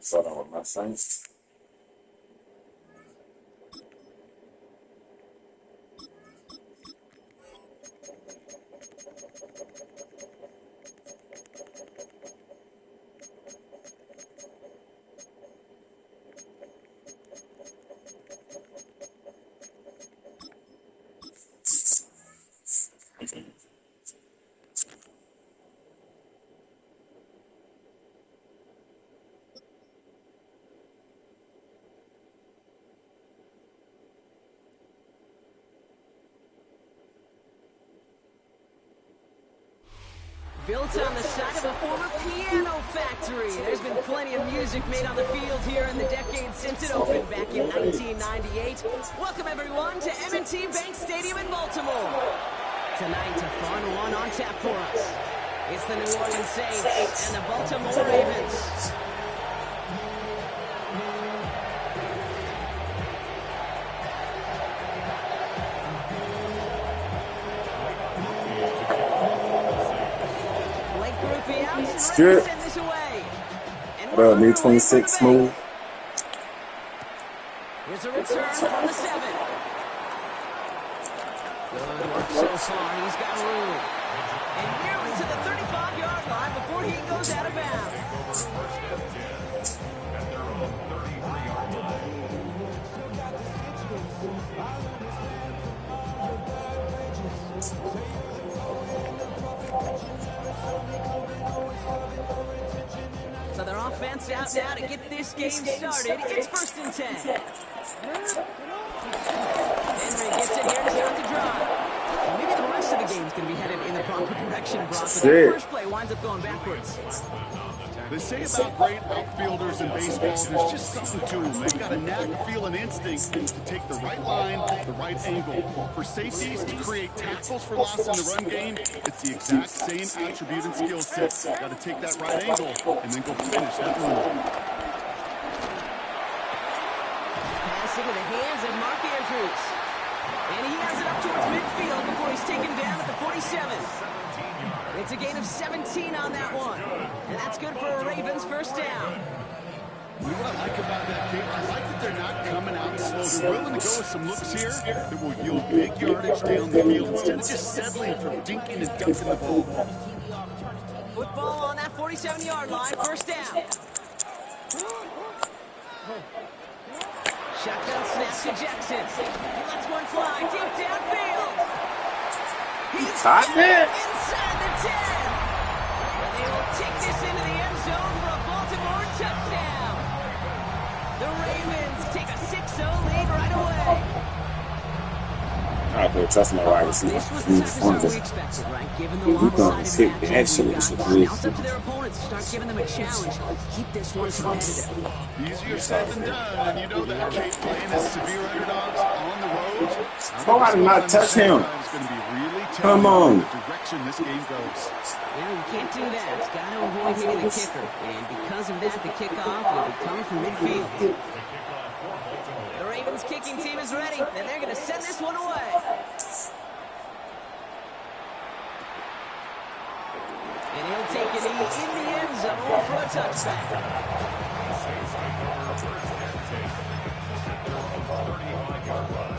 Start on with my Saints. Built on the side of a former piano factory, there's been plenty of music made on the field here in the decades since it opened back in 1998. Welcome everyone to M&T Bank Stadium in Baltimore. Tonight, a fun one on tap for us. It's the New Orleans Saints and the Baltimore Ravens. Good. Bro, new 26 smooth. Here's a return from the 7. Good work so far. He's got room. And nearly to the 35-yard line before he goes out of bounds. At their own 33-yard line. So their offense out now to get this game started. It's 1st and 10. Henry gets it here to start the drive. Well, maybe the rest of the game's going to be headed in the proper direction, Brock. But the first play winds up going backwards. They say about great outfielders in baseball, there's just something to them. They've got a knack, a feel, and instinct to take the right line, the right angle. For safeties to create tackles for loss in the run game, it's the exact same attribute and skill set. Got to take that right angle and then go finish that run. Pass into the hands of Mark Andrews. And he has it up towards midfield before he's taken down at the 47. It's a gain of 17 on that one. And that's good for a Ravens first down. What I like about that game, I like that they're not coming out slow. They're willing to go with some looks here that will yield big yardage down the field instead of just settling for dinking and dunking the ball. Football on that 47-yard line, first down. Shotgun snap to Jackson. He lets one fly deep downfield. He's hot man inside the 10. And they will take this into the end zone for a Baltimore touchdown. The Ravens take a 6-0 lead right away. I put trust in my wide receiver. This was the type of start we expected, right? Given the lopsided matchup, now it's up to their opponents to start giving them a challenge. Keep this one competitive. Easier said than done, and you know that Kate playing as severe underdogs on the road. Oh, I did not touch him. Come on. The direction this game goes. Yeah, you can't do that. It's got to avoid hitting the kicker. And because of that, the kickoff will be coming from midfield. The Ravens kicking team is ready, and they're going to send this one away. And he'll will take a knee in the end zone for a touchback. First and 10 at their own 35-yard line.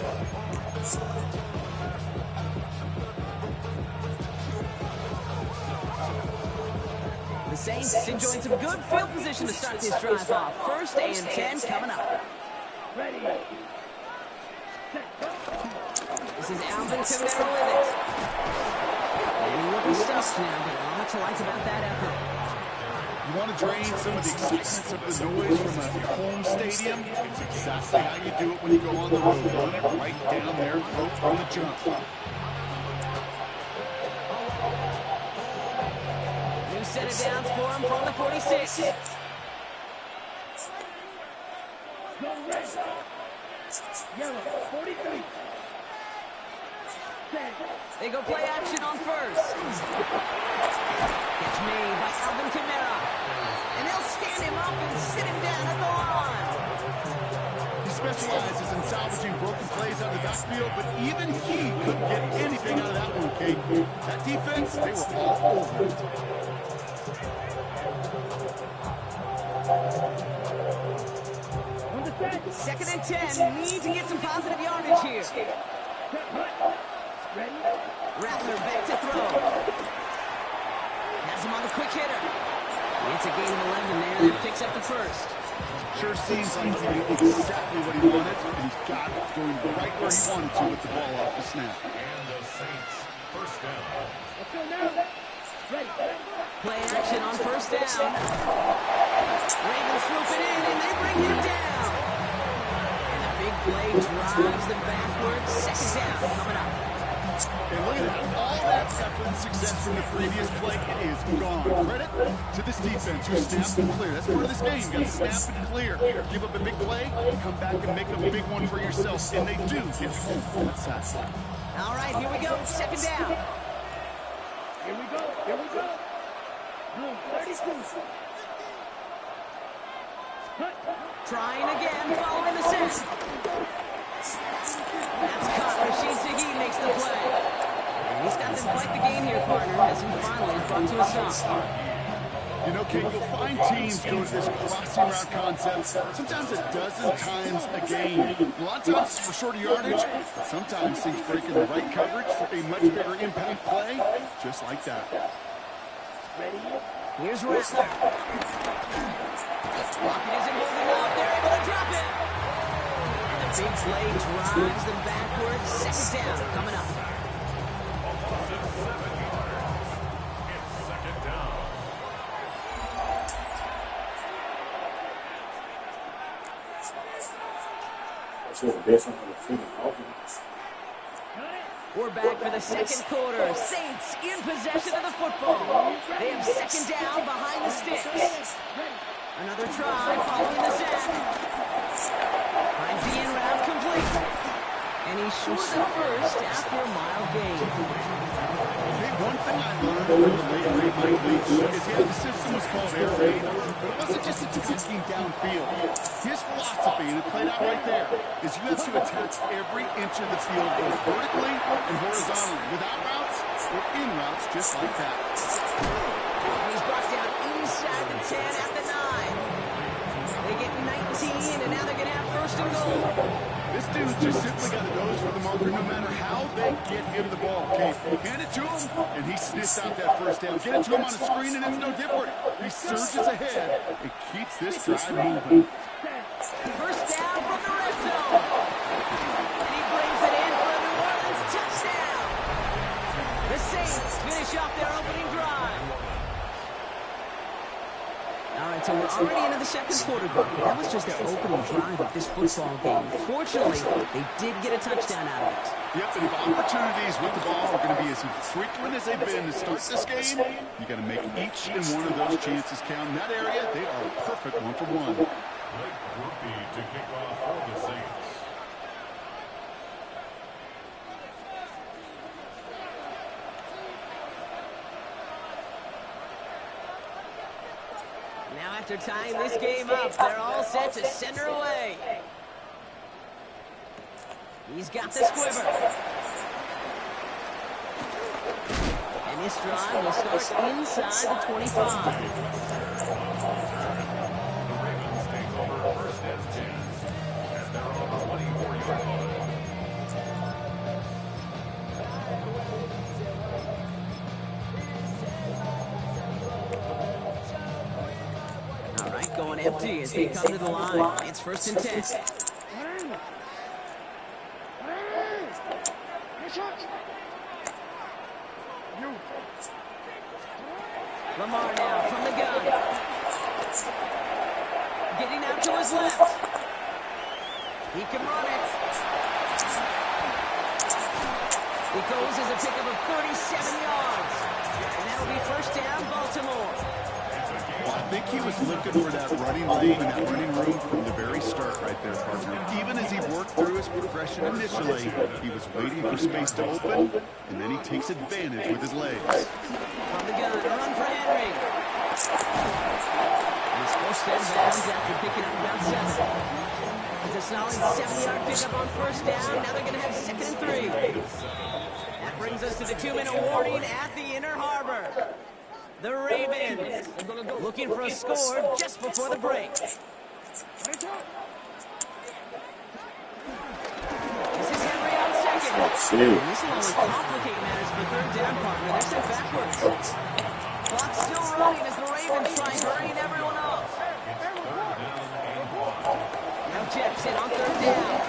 The Saints enjoying some good field position to start this drive off. First and 10 coming up. This is Alvin Kamara with it. And he will be stuffed now, but a lot to like about that effort. You want to drain some of the excitement, some of the noise from a home stadium? It's exactly how you do it when you go on the road. Run it right down their throat from the jump. New set of downs for him from the 46. They go play action on first. Catch made by Alvin Kamara. And they'll stand him up and sit him down at the line. He specializes in salvaging broken plays out of the backfield, but even he couldn't get anything out of that one, Kate. That defense, they were all over it. Second and 10. Need to get some positive yardage here. Rattler back to throw. Has him on the quick hitter. It's a gain of 11 there. That picks up the first. Sure seems like he knew exactly what he wanted, and he got it going right where he wanted to with the ball off the snap. And the Saints, first down. Play action on first down. Ravens swooping in, and they bring him down. And the big play drives them backwards. Second down coming up. And look at that. All that effort and success from the previous play, it is gone. Credit to this defense who snapped and clear. That's part of this game. You got to snap and clear. Give up a big play, come back and make a big one for yourself. And they do get home. That's that. All right, here we go. Second down. Here we go. 32. Trying again, following the set. That's caught. Rashid Shaheed makes the play. And he's got them quite the game here, partner, as he finally is brought to a stop. You know, Kate, you'll find teams go to this crossing route concept sometimes a dozen times a game. A lot of times it's for shorter yardage, but sometimes things break in the right coverage for a much bigger impact play, just like that. Here's Rattler. Lockett isn't holding up. They're able to drop it. And the big play drives them backwards. Second down coming up. Offensive 7-yarder. It's second down. We're back for the second quarter. Saints in possession of the football. They have second down behind the sticks. Another try following the sack. Finds the in route complete. And he's short of the first after a mile gain. Hey, one thing I learned from the late Mike Leach is the system was called air raid, but it wasn't just attacking downfield. His philosophy, and it played out right there, is you have to attack every inch of the field, both vertically and horizontally, without routes or in routes, just like that. He's brought down inside the 10 at the 9. They get 19, and now they're going to have first and goal. This dude just simply got a nose for the marker no matter how they get him the ball. Okay, hand it to him, and he sniffs out that first down. Get it to him on a screen, and it's no different. He surges ahead and keeps this drive moving. First down from the red zone. And he brings it in for a New Orleans touchdown. The Saints finish off their opening drive. All right, so we're already into the second quarter, but that was just their opening drive of this football game. Fortunately, they did get a touchdown out of it. Yep, and if opportunities with the ball are going to be as frequent as they've been to start this game, you got to make each and one of those chances count. In that area, they are a perfect one-for-one. Blake Grupe to kick off for the Saints. Now after tying this game up, they're all set to send her away. He's got the squiver. And this drive will start inside the 25. All right, going empty as they come to the line. It's 1st and 10. Lamar now from the gun. Getting out to his left. He can run it. It goes as a pickup of 37 yards. And that'll be 1st down, Baltimore. Well, I think he was looking for that running lane and that running room from the very start right there, partner. Even as he worked through his progression initially, he was waiting for space to open, and then he takes advantage with his legs. From the gun, a run for Henry. He's forced inbounds after picking up about 7. It's a solid 7-yard pickup on 1st down. Now they're going to have 2nd and 3. That brings us to the 2-minute warning at the Inner Harbor. The Ravens looking for a score just before the break. This is Henry on 2nd. And this will only complicate matters for 3rd down, partner. They're sent backwards. Clock's still running as the Ravens try hurrying everyone up. Now Jets in on 3rd down.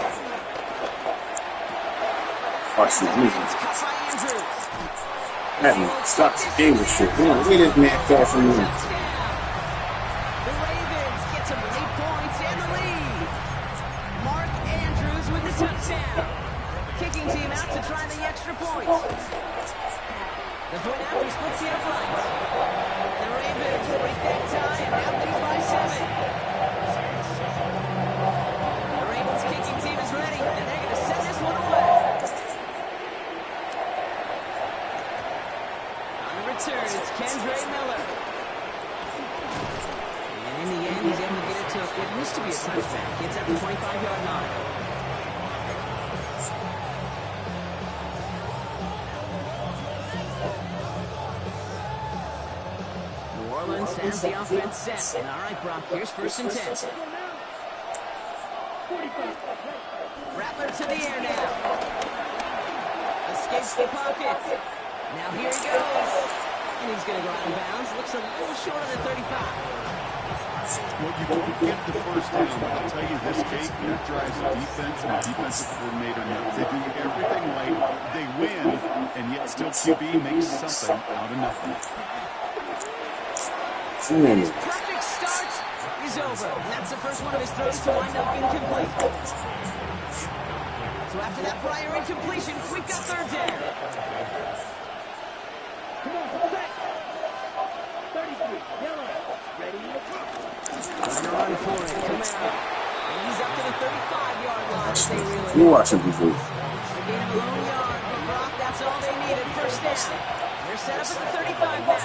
Watch the Ravens cut by Andrews. Madden sucks. Game with shit. Man, look at this man passing me. The Ravens get some late points and the lead. Mark Andrews with the touchdown. Kicking team out to try the extra points. The point after splits the uprights. The Ravens break that tie and now lead by 7. The Ravens kicking team is ready and they're going to send this one away. Return, it's Kendre Miller. And in the end, he's able to get it to what used to be a touchback. It's at the 25-yard line. New Orleans has the offense set. All right, Brock, here's 1st and 10. Rattler to the air now. Escapes the pocket. Now here he goes. And he's going to go out of bounds. Looks a little short of the 35. Well, you don't get the 1st down, but I'll tell you this, Kate, that drives the defense and the defensive coordinator nuts. They do everything right. They win, and yet still QB makes something out of nothing. And his perfect start is over. And that's the first one of his throws to wind up incomplete. So after that prior incompletion, we've got 3rd down. Come on, go back. 33, yellow. Ready to go. Trying to run for it. Come out. And he's up to the 35-yard line as they reel it. You watching this? They gain him a lone yard, but Brock, that's all they needed. 1st down. They're set up at the 35 now.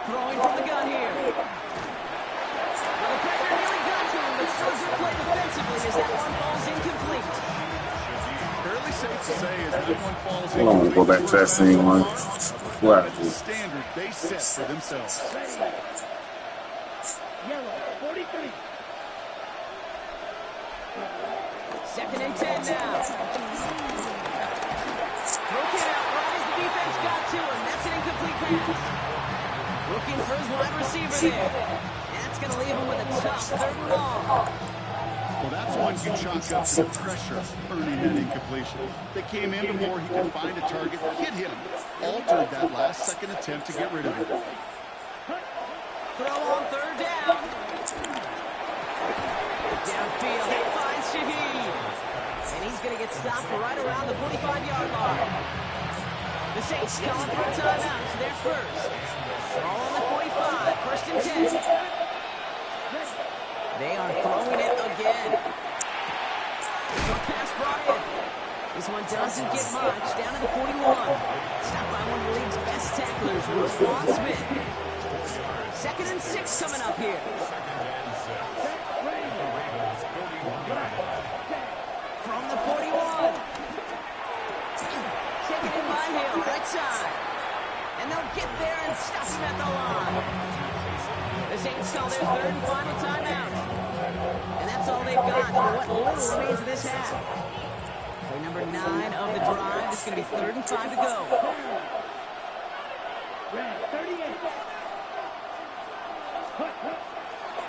Throwing from the gun here. Well, the pressure nearly got to him, but still good play defensively as that one falls incomplete. Fairly safe to say as that one falls I'm going to go back to that same one. Wow. the standard they set for themselves. Yellow, 43. 2nd and 10 now. Broken out right as the defense got to him. That's an incomplete pass. Looking for his wide receiver there. That's going to leave him with a tough 3rd and long. Well, that's one you chalk up to the pressure earning that incompletion. They came in before he could find a target, hit him, altered that last-second attempt to get rid of it. Throw on 3rd down. Downfield, he finds Shaheed. And he's going to get stopped right around the 45-yard line. The Saints calling for a timeout, so they're first. All on the 45, 1st and 10. They are throwing it again. Short pass brought in. This one doesn't get much. Down to the 41. Stopped by one of the league's best tacklers, Roquan Smith. 2nd and 6 coming up here. From the 41. Tannehill, right side. And they'll get there and stop him at the line. The Saints call their third and final timeout. And that's all they've got for what little remains of this half. Play number 9 of the drive. It's going to be 3rd and 5 to go.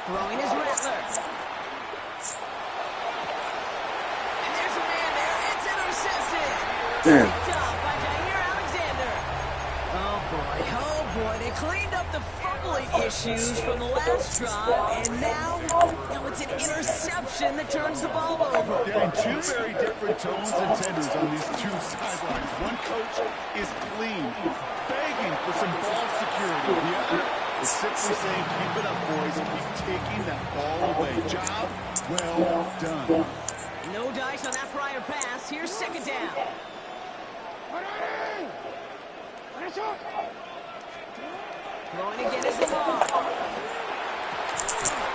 Throwing is Rattler. And there's a man there. It's intercepted. Picked up by Jair Alexander. Oh, boy. They cleaned up the fumbling issues from the last drive, and now it's an interception that turns the ball over. Yeah, and two very different tones and tenors on these two sidelines. One coach is clean, begging for some ball security. The other is simply saying, keep it up, boys. Keep taking that ball away. Job well done. No dice on that prior pass. Here's 2nd down. Throwing again is Lamar.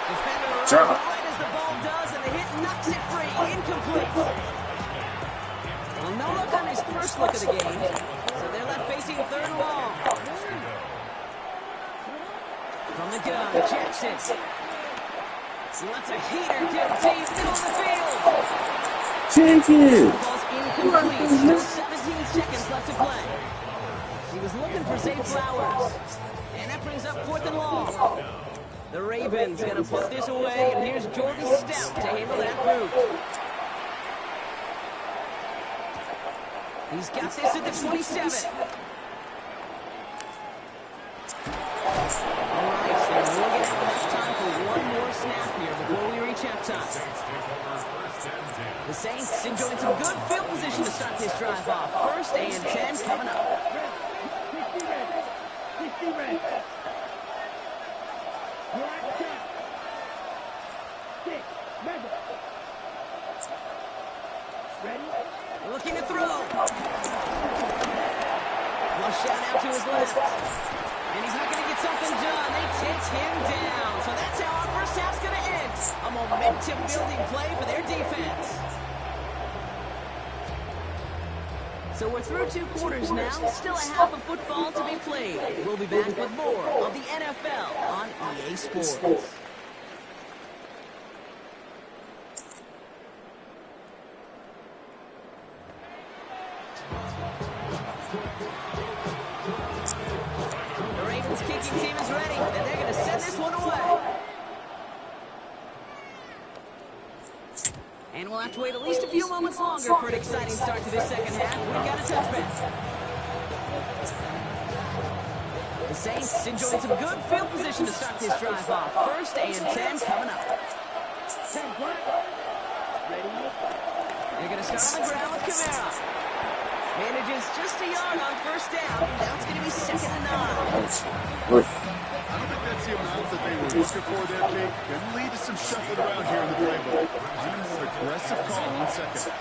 Defender runs right as the ball does, and the hit knocks it free. Incomplete. Well, no look on his first look of the game, so they're left facing 3rd and long. From the gun, Jackson. He lets a heater get deep, middle of the field. Jenkins! Ball's incomplete. Still 17 seconds left to play. He was looking for Zay Flowers. And that brings up 4th and long. The Ravens going to put this away, and here's Jordan Stout to handle that boot. He's got this at the 27. All right, so we'll get enough time for one more snap here before we reach halftime. The Saints enjoying some good field position to start this drive off. 1st and 10 coming up. Looking to throw. Flush shot out to his left. And he's not going to get something done. They take him down. So that's how our first half's going to end. A momentum-building play for their defense. So we're through 2 quarters now. Still a half of football to be played. We'll be back with more of the NFL on EA Sports. The Ravens kicking team is ready, and they're going to send this one away. And we'll have to wait at least a few moments longer for an exciting start to this second half. We've got a touchback. The Saints enjoying some good field position to start this drive off. 1st and 10 coming up. They're going to start on the ground with Kamara. Manages just a yard on 1st down. Now it's going to be 2nd and 9. I don't think that's the amount that they were looking for there, Kate. Going to lead to some shuffling around here in the playbook. Find a more aggressive call on 2nd.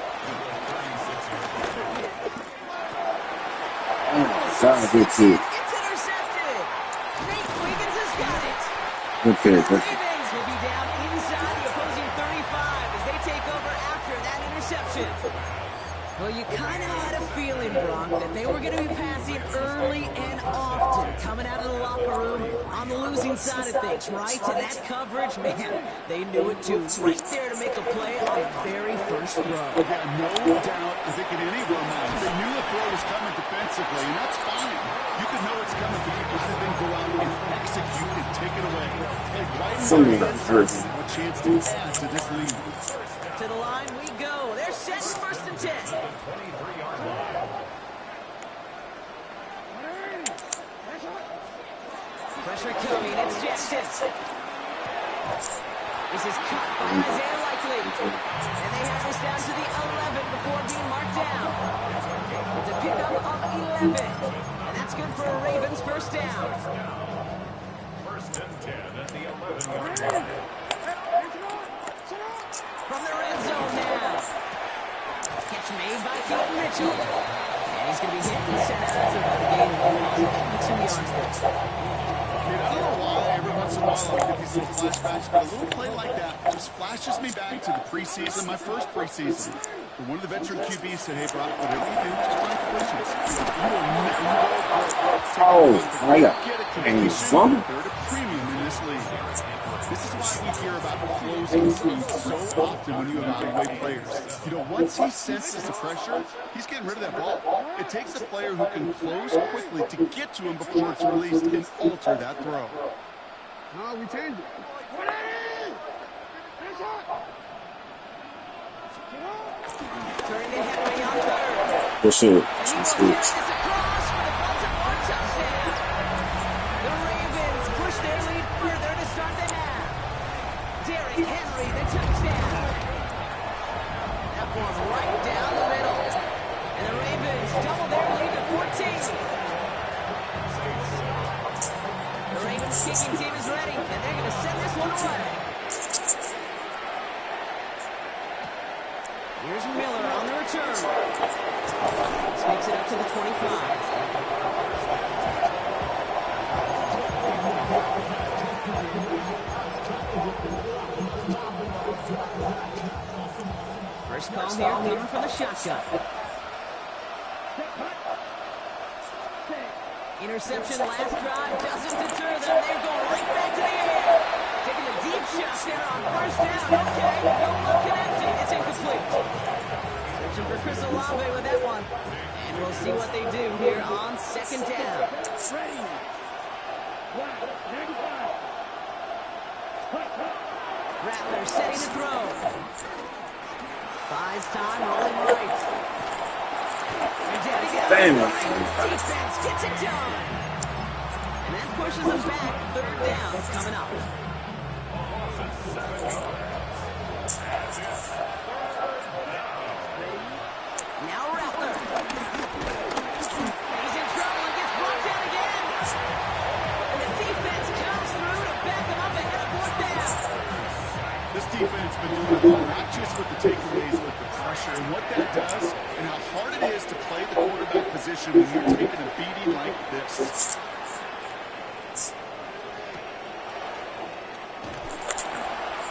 Sorry, good too. It's intercepted. Nate Wiggins has got it. Okay, The Ravens will be down inside the opposing 35 as they take over after that interception. Well, you kind of had a feeling, Brock, that they were going to be passing early and often, coming out of the locker room on the losing side of things, right? And that coverage, man, they knew it too. Right there to make a play on the very first throw. Yeah, no doubt. I think in any of our minds, they knew the throw was coming defensively, and that's fine. You can know it's coming, but you got to then go out and execute and take it away. Like right in the first, a chance to add to this lead. To the line we go. They're set for 1st and 10. Pressure coming. It's Jackson. This is cut by Isaiah Likely. And they have this down to the 11 before being marked down. It's a pickup of 11. And that's good for a Ravens 1st down. 1st and 10 at the 11-yard line. From the red zone now. Catch made by Keaton Mitchell. And he's going to be hit and sent out after about a gain of 2 yards there. Kid, I don't know why every once in a while I get these little flashbacks, but a little play like that just flashes me back to the preseason, my first preseason. Where one of the veteran QBs said, hey, Brock, whatever you do, just run completions. You will never go broke. Oh, my God. Get a And completion, some? they're at a premium in this league. This is why we hear about closing speed so often when you evaluate players. You know, once he senses the pressure, he's getting rid of that ball. It takes a player who can close quickly to get to him before it's released and alter that throw. No, we changed it. Turning to Henry on third. Good shit. And he will carry this across for the Baltimore touchdown. The Ravens push their lead further to start the half. Derrick Henry, the touchdown. That one right down the middle. And the Ravens double their lead to 14. The Ravens kicking team is ready, and they're going to send this one away. Here's Miller on the return. Takes it up to the 25. First call here coming from the shotgun. Interception last drive doesn't deter them. They're going right back to the air. Taking a deep shot there on first down. Okay, no look connected. It's incomplete. Searching for Chris Olave with that one. And we'll see what they do here on second down. Ready. One, 95. Rattler setting to throw. Buys time, rolling right. Damn. Defense gets it done. And that pushes them back. Third down coming up. Now Rattler. He's in trouble and gets brought down again. And the defense comes through to back him up ahead of fourth down. This defense has been doing it not just with the takeaways, but the pressure and what that does and how hard it is to play the quarterback position when you're taking a beating like this.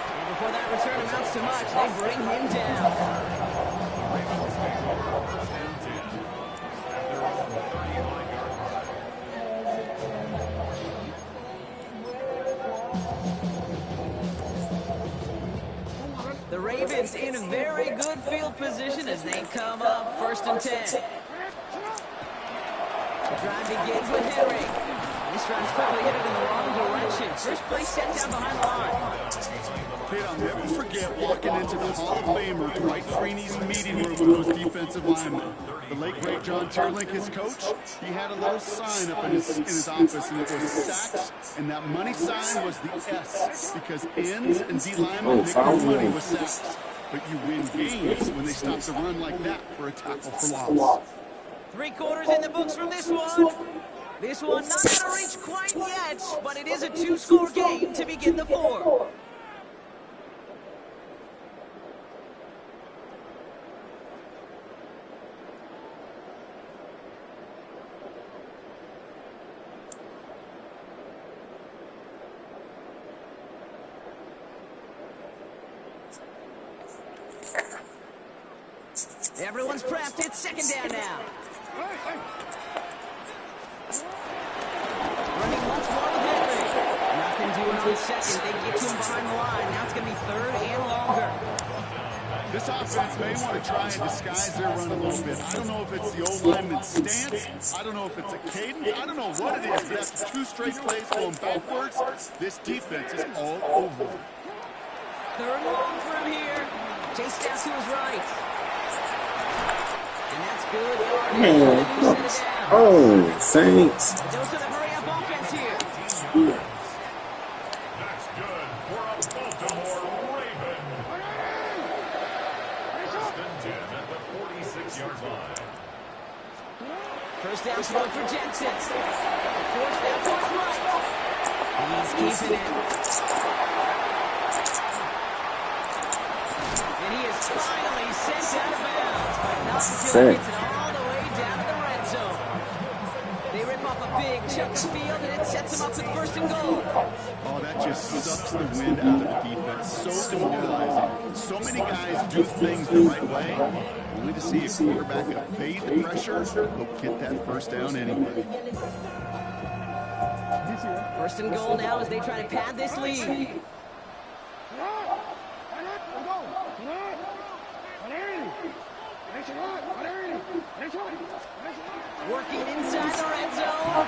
And before that return amounts to much, they bring him down. The Ravens in a very good field position as they come up first and 10. The drive begins with Henry. This drive's quickly headed in the wrong direction. First play set down behind the line. Kid, I'll never forget walking into the Hall of Famer Dwight Freeney's meeting room with those defensive linemen. The late, great John Tierlink, his coach, he had a little sign up in his office, and it was sacks, and that money sign was the S, because ends and D linemen make their money with sacks. But you win games when they stop the run like that for a tackle for loss. 3 quarters in the books from this one. This one not out of reach quite yet, but it is a 2-score game to begin the 4th. Everyone's prepped. It's second down now. Running once more with Henry. Nothing doing on second. They get to him behind the line. Now it's going to be third and longer. This offense may want to try and disguise their run a little bit. I don't know if it's the old lineman's stance. I don't know if it's a cadence. I don't know what it is, but after 2 straight plays going backwards, this defense is all over. Third long for him here. Chased out to his right. And that's good. Oh, thanks. A dose of the hurry-up offense here. That's good for a Baltimore Raven. First and 10 at the 46-yard line. First down throw for Jensen. Forced down to his right. He's keeping it. And he is finally sent out of bounds, but not until he gets it all the way down to the red zone. They rip off a big chunk the field, and it sets him up with first and goal. Oh, that just sucks the wind out of the defense. So demoralizing. So many guys do things the right way, only to see a quarterback evade the pressure, but get that first down anyway. First and goal now as they try to pad this lead. Working inside the red zone.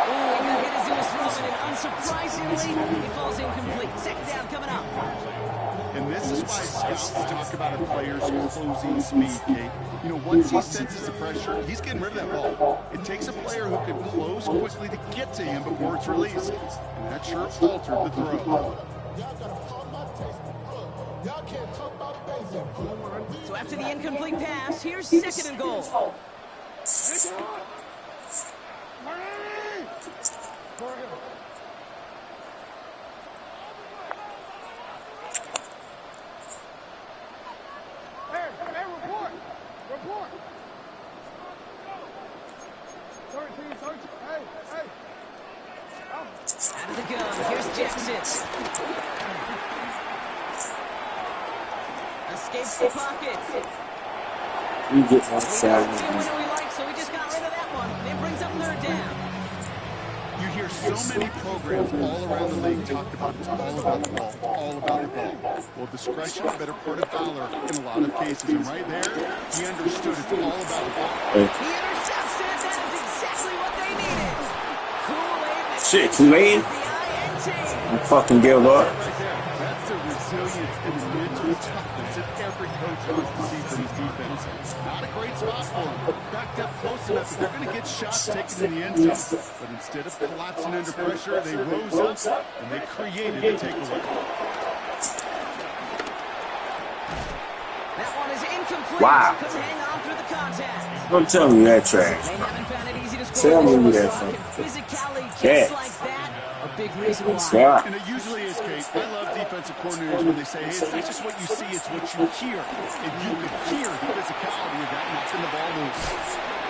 Ooh, he got hit as he was throwing it. Unsurprisingly, he falls incomplete. Second down coming up. And this is why scouts talk about a player's closing speed, Kate. You know, once he senses the pressure, he's getting rid of that ball. It takes a player who can close quickly to get to him before it's released. And that sure altered the throw. So after the incomplete pass, here's second and goal. Out of the gun, here's Jackson. Escapes the pocket. You get one We side. don't see a winner we like, so we just got rid of that one. It brings up third down. You hear so many programs all around the league talk about it's all about the ball, all about the ball. Well, discretion, better part of valor in a lot of cases. And right there, he understood it's all about the ball. He intercepts it. That is exactly what they needed. Kool-Aid. Shit, Kool-Aid? The INT. I fucking give up. Right there, that's the resilience and the mental toughness that every coach wants to see from his defense. Not a great spot for him. Backed up close enough that they're going to get shots taken in the end zone. But instead of collapsing under pressure, they rose up and they created a takeaway. That one is incomplete. Wow. Couldn't hang on through the contact. Don't tell me that trash. They haven't found it easy to score Tell this me one, that so from- physicality just Yeah. like that, a big reason why. Yeah. And it usually is, Kate. I love defensive coordinators when they say, hey, it's not just what you see, it's what you hear. And you can hear the physicality of that knocking the ball loose.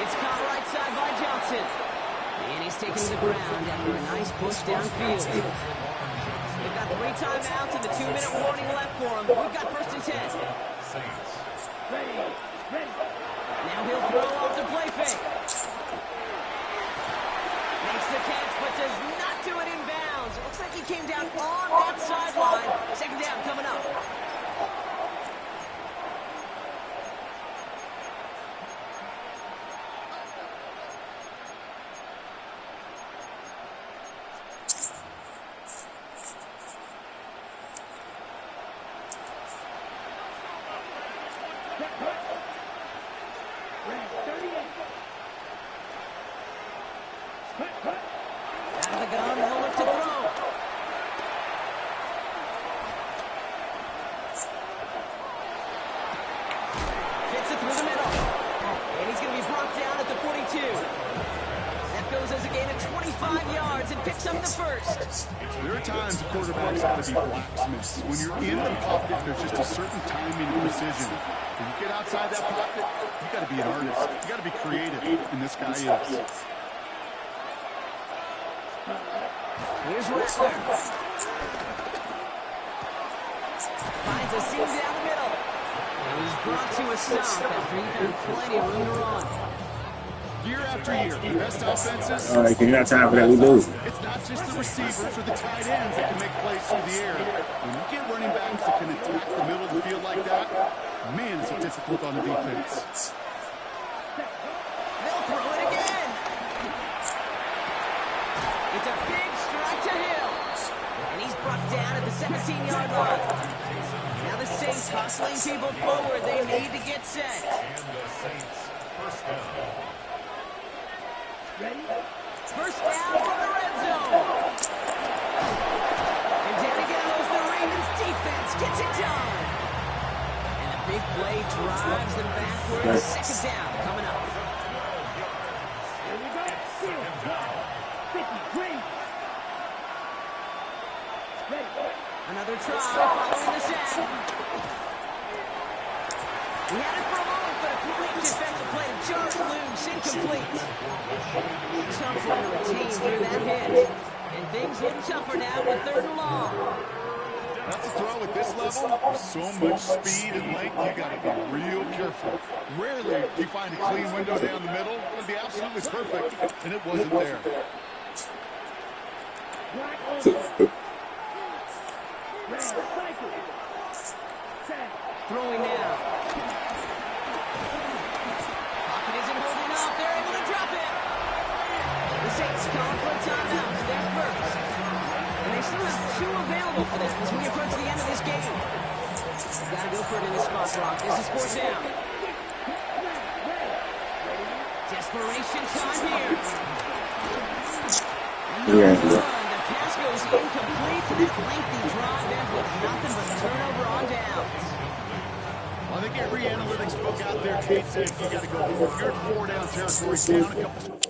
It's caught right side by Johnson. And he's taking the ground after a nice push downfield. They've got 3 timeouts and the 2-minute warning left for him. We've got first and 10. Now he'll throw off the play fake. Makes the catch, but does not do it in bounds. It looks like he came down on that sideline. Second down coming up. Out of the gun, they'll look to throw. Fits it through the middle. And he's going to be brought down at the 42. That goes as a gain of 25 yards and picks up the first. There are times the quarterback's got to be blacksmiths. When you're in the pocket, there's just a certain timing and precision. When you get outside that pocket, you got to be an artist. You got to be creative, and this guy is. Here's Rattler. Finds a seam down the middle. And he's brought to a stop after he found plenty of room to run. Year after year, the best offenses. All right, you got time for that? We lose. It's not just the receivers or the tight ends that can make plays through the air. When you get running backs that can attack the middle of the field like that, man, is it difficult on the defense. They'll throw it again. It's a big strike to Hill. And he's brought down at the 17-yard line. Now the Saints hustling people forward. They need to get set. First down from the red zone. And down again goes the Ravens defense. Gets it done. And a big play drives them backward. Second down coming up. Another try following the sack. He had it for a moment, but a complete defensive play to jar it loose. pass incomplete. Tough one to retain through that hit. And things look tougher now with 3rd and long. That's a throw at this level. With so much speed and length, you got to be real careful. Rarely do you find a clean window down the middle. It would be absolutely perfect, and it wasn't there. Throwing now. Pocket isn't holding up. They're able to drop it. The Saints calling for a timeout. They're first. And they still have 2 available for them as we approach the end of this game. Gotta go for it in this spot, Brock. This is 4th down. Desperation time here. Yeah. The pass goes incomplete to that lengthy drive ends with nothing but turnover on downs. I think every analytics book out there, Kate, says you got to go for it. You're in 4 down territory, down a couple.